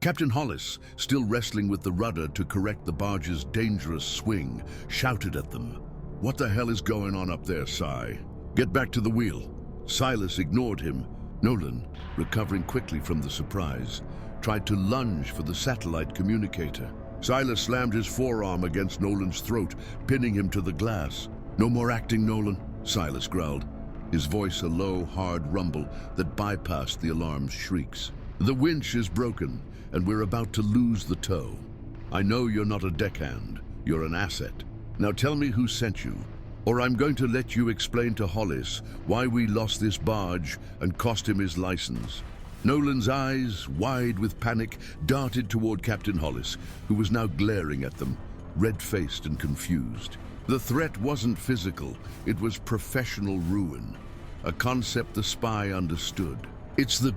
Captain Hollis, still wrestling with the rudder to correct the barge's dangerous swing, shouted at them. "What the hell is going on up there, Si? Get back to the wheel." Silas ignored him. Nolan, recovering quickly from the surprise, tried to lunge for the satellite communicator. Silas slammed his forearm against Nolan's throat, pinning him to the glass. "No more acting, Nolan," Silas growled, his voice a low, hard rumble that bypassed the alarm's shrieks. "The winch is broken, and we're about to lose the tow. I know you're not a deckhand. You're an asset. Now tell me who sent you, or I'm going to let you explain to Hollis why we lost this barge and cost him his license." Nolan's eyes, wide with panic, darted toward Captain Hollis, who was now glaring at them, red-faced and confused. The threat wasn't physical, it was professional ruin, a concept the spy understood. "It's the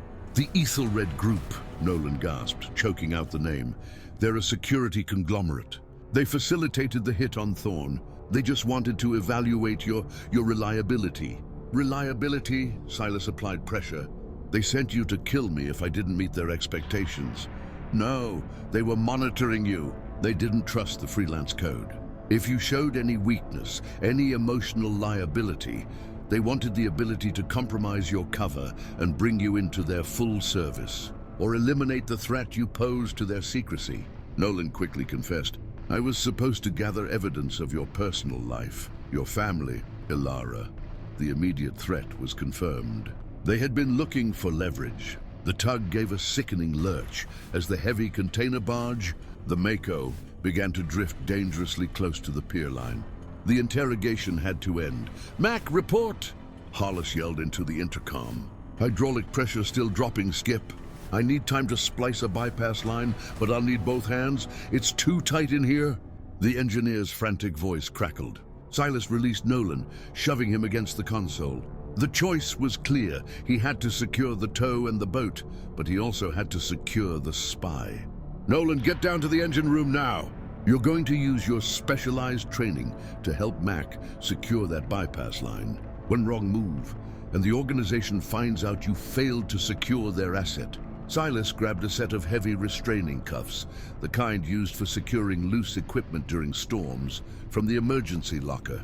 Ethelred Group," Nolan gasped, choking out the name. "They're a security conglomerate. They facilitated the hit on Thorn. They just wanted to evaluate your reliability." "Reliability?" Silas applied pressure. "They sent you to kill me if I didn't meet their expectations." "No, they were monitoring you. They didn't trust the freelance code. If you showed any weakness, any emotional liability, they wanted the ability to compromise your cover and bring you into their full service, or eliminate the threat you pose to their secrecy." Nolan quickly confessed. "I was supposed to gather evidence of your personal life, your family, Ilara." The immediate threat was confirmed. They had been looking for leverage. The tug gave a sickening lurch as the heavy container barge, the Mako, began to drift dangerously close to the pier line. The interrogation had to end. "Mac, report!" Hollis yelled into the intercom. "Hydraulic pressure still dropping, Skip. I need time to splice a bypass line, but I'll need both hands. It's too tight in here." The engineer's frantic voice crackled. Silas released Nolan, shoving him against the console. The choice was clear. He had to secure the tow and the boat, but he also had to secure the spy. "Nolan, get down to the engine room now. You're going to use your specialized training to help Mac secure that bypass line. One wrong move, and the organization finds out you failed to secure their asset." Silas grabbed a set of heavy restraining cuffs, the kind used for securing loose equipment during storms, from the emergency locker.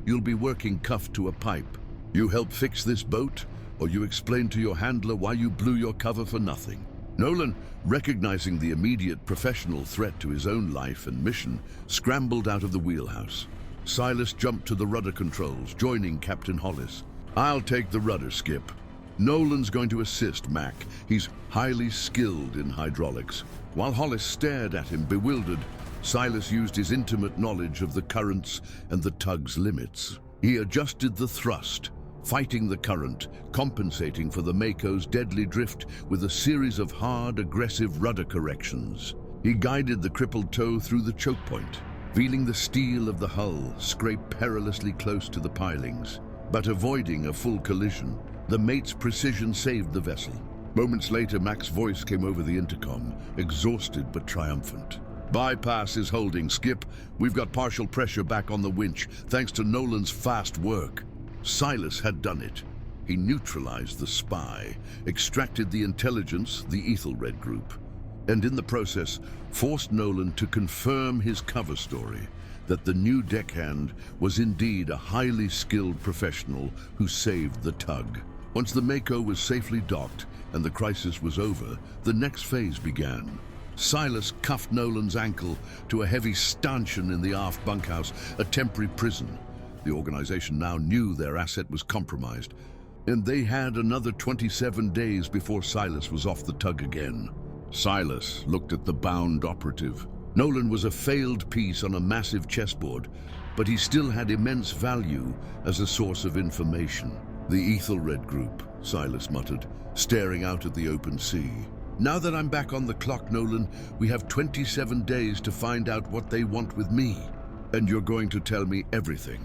"You'll be working cuffed to a pipe. You help fix this boat, or you explain to your handler why you blew your cover for nothing." Nolan, recognizing the immediate professional threat to his own life and mission, scrambled out of the wheelhouse. Silas jumped to the rudder controls, joining Captain Hollis. "I'll take the rudder, Skip. Nolan's going to assist Mac. He's highly skilled in hydraulics." While Hollis stared at him, bewildered, Silas used his intimate knowledge of the currents and the tug's limits. He adjusted the thrust, fighting the current, compensating for the Mako's deadly drift with a series of hard, aggressive rudder corrections. He guided the crippled tow through the choke point, feeling the steel of the hull scrape perilously close to the pilings. But avoiding a full collision, the mate's precision saved the vessel. Moments later, Mac's voice came over the intercom, exhausted but triumphant. "Bypass is holding, Skip. We've got partial pressure back on the winch, thanks to Nolan's fast work." Silas had done it. He neutralized the spy, extracted the intelligence, the Ethelred Group, and in the process forced Nolan to confirm his cover story, that the new deckhand was indeed a highly skilled professional who saved the tug. Once the Mako was safely docked and the crisis was over, the next phase began. Silas cuffed Nolan's ankle to a heavy stanchion in the aft bunkhouse, a temporary prison. The organization now knew their asset was compromised, and they had another 27 days before Silas was off the tug again. Silas looked at the bound operative. Nolan was a failed piece on a massive chessboard, but he still had immense value as a source of information. "The Ethelred Group," Silas muttered, staring out at the open sea. "Now that I'm back on the clock, Nolan, we have 27 days to find out what they want with me. And you're going to tell me everything."